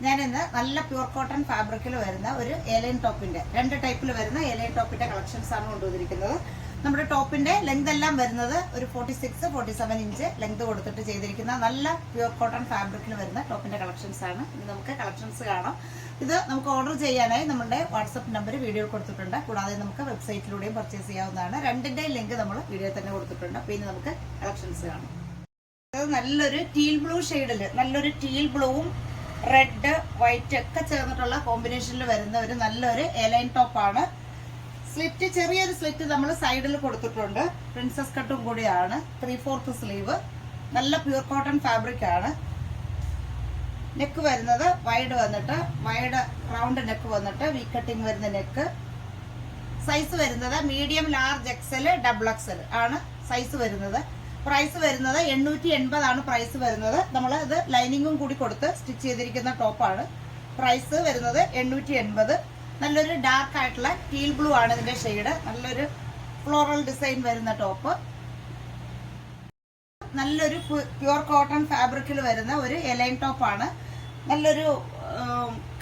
ഞാൻ ഇന്ന് നല്ല പ്യൂർ കോട്ടൺ ഫാബ്രിക്കിൽ വരുന്ന ഒരു എലൈൻ ടോപ്പിന്റെ രണ്ട് ടൈപ്പിൽ വരുന്ന എലൈൻ ടോപ്പിന്റെ കളക്ഷൻസ് ആണ് കൊണ്ടുവന്നിരിക്കുന്നത്. നമ്മുടെ ടോപ്പിന്റെ ലെങ്ത് എല്ലാം വരുന്നത് ഒരു 46-47 ഇഞ്ച് ലെങ്ത് കൊടുത്തിട്ട് ചെയ്തിരിക്കുന്ന നല്ല പ്യൂർ കോട്ടൺ ഫാബ്രിക്കിൽ വരുന്ന ടോപ്പിന്റെ കളക്ഷൻസ് ആണ്. ഇനി നമുക്ക് കളക്ഷൻസ് കാണാം. ഇത് നമുക്ക് ഓർഡർ ചെയ്യാനായി നമ്മുടെ വാട്സപ്പ് നമ്പർ വീഡിയോ കൊടുത്തിട്ടുണ്ട്. കൂടാതെ നമുക്ക് വെബ്സൈറ്റിലൂടെയും പർച്ചേസ് ചെയ്യാവുന്നതാണ്. രണ്ടിന്റെയും ലിങ്ക് നമ്മൾ വീഡിയോ തന്നെ കൊടുത്തിട്ടുണ്ട്. അപ്പോൾ ഇനി നമുക്ക് കളക്ഷൻസ് കാണാം. ഇത് നല്ലൊരു ടീൽ ബ്ലൂ ഷെയ്ഡിൽ നല്ലൊരു ടീൽ ബ്ലൂവും റെഡ് വൈറ്റ് ഒക്കെ ചേർന്നിട്ടുള്ള കോമ്പിനേഷനിൽ വരുന്ന ഒരു നല്ലൊരു എലൈൻ ടോപ്പാണ്. സ്ലിറ്റ് ചെറിയൊരു സ്ലിറ്റ് നമ്മൾ സൈഡിൽ കൊടുത്തിട്ടുണ്ട്. പ്രിൻസസ് കട്ടും കൂടിയാണ്. 3/4 സ്ലീവ്. നല്ല പ്യൂർ കോട്ടൺ ഫാബ്രിക് ആണ്. നെക്ക് വരുന്നത് വൈഡ് വന്നിട്ട് വൈഡ് റൗണ്ട് നെക്ക് വന്നിട്ട് വി കട്ടിങ് വരുന്ന നെക്ക്. സൈസ് വരുന്നത് medium large XL double Excel ആണ് സൈസ് വരുന്നത്. പ്രൈസ് വരുന്നത് 880 ആണ് പ്രൈസ് വരുന്നത്. നമ്മൾ ഇത് ലൈനിങ്ങും കൂടി കൊടുത്ത് സ്റ്റിച്ച് ചെയ്തിരിക്കുന്ന ടോപ്പാണ്. പ്രൈസ് വരുന്നത് 880. നല്ലൊരു ഡാർക്ക് ആയിട്ടുള്ള ടീൽ ബ്ലൂ ആണ് ഇതിന്റെ ഷെയ്ഡ്. നല്ലൊരു ഫ്ലോറൽ ഡിസൈൻ വരുന്ന ടോപ്പ്. നല്ലൊരു പ്യൂർ കോട്ടൺ ഫാബ്രിക്കിൽ വരുന്ന ഒരു എലൈൻ ടോപ്പാണ്. നല്ലൊരു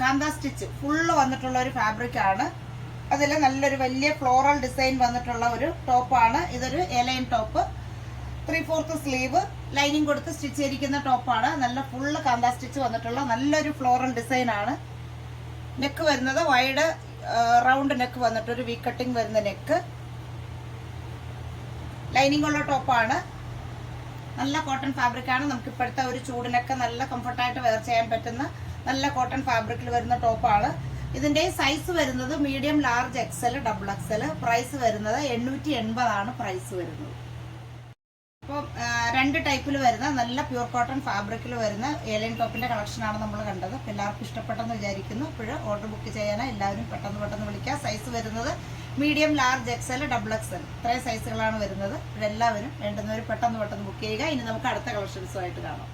കാന്ത സ്റ്റിച്ച് ഫുള്ള് വന്നിട്ടുള്ള ഒരു ഫാബ്രിക് ആണ്. അതിൽ നല്ലൊരു വലിയ ഫ്ലോറൽ ഡിസൈൻ വന്നിട്ടുള്ള ഒരു ടോപ്പാണ്. ഇതൊരു എലൈൻ ടോപ്പ്. 3/4 സ്ലീവ് ലൈനിങ് കൊടുത്ത് സ്റ്റിച്ച് ചെയ്തിരിക്കുന്ന ടോപ്പാണ്. നല്ല ഫുള്ള് കാന്ത സ്റ്റിച്ച് വന്നിട്ടുള്ള നല്ലൊരു ഫ്ലോറൽ ഡിസൈൻ ആണ്. നെക്ക് വരുന്നത് വൈഡ് റൗണ്ട് നെക്ക് വന്നിട്ട് ഒരു വി കട്ടിങ് വരുന്ന നെക്ക്. ലൈനിങ് ഉള്ള ടോപ്പാണ്. നല്ല കോട്ടൺ ഫാബ്രിക് ആണ്. നമുക്ക് ഇപ്പോഴത്തെ ഒരു ചൂടിനൊക്കെ നല്ല കംഫർട്ടായിട്ട് വെയർ ചെയ്യാൻ പറ്റുന്ന നല്ല കോട്ടൺ ഫാബ്രിക്കിൽ വരുന്ന ടോപ്പാണ്. ഇതിന്റെ സൈസ് വരുന്നത് medium large XL double XL. Price വരുന്നത് 880 ആണ് പ്രൈസ് വരുന്നത്. അപ്പോൾ രണ്ട് ടൈപ്പിൽ വരുന്ന നല്ല പ്യൂർ കോട്ടൺ ഫാബ്രിക്കിൽ വരുന്ന എലൈൻ ടോപ്പിന്റെ കളക്ഷനാണ് നമ്മൾ കണ്ടത്. അപ്പോൾ എല്ലാവർക്കും ഇഷ്ടപ്പെട്ടെന്ന് വിചാരിക്കുന്നു. ഇപ്പോൾ ഓർഡർ ബുക്ക് ചെയ്യാൻ എല്ലാവരും പെട്ടെന്ന് വിളിക്കുക. സൈസ് വരുന്നത് medium large XL double Excel ഇത്രയും സൈസുകളാണ് വരുന്നത്. എല്ലാവരും വേണ്ടുന്നവർ പെട്ടെന്ന് ബുക്ക് ചെയ്യുക. ഇനി നമുക്ക് അടുത്ത കളക്ഷൻസുമായിട്ട് കാണാം.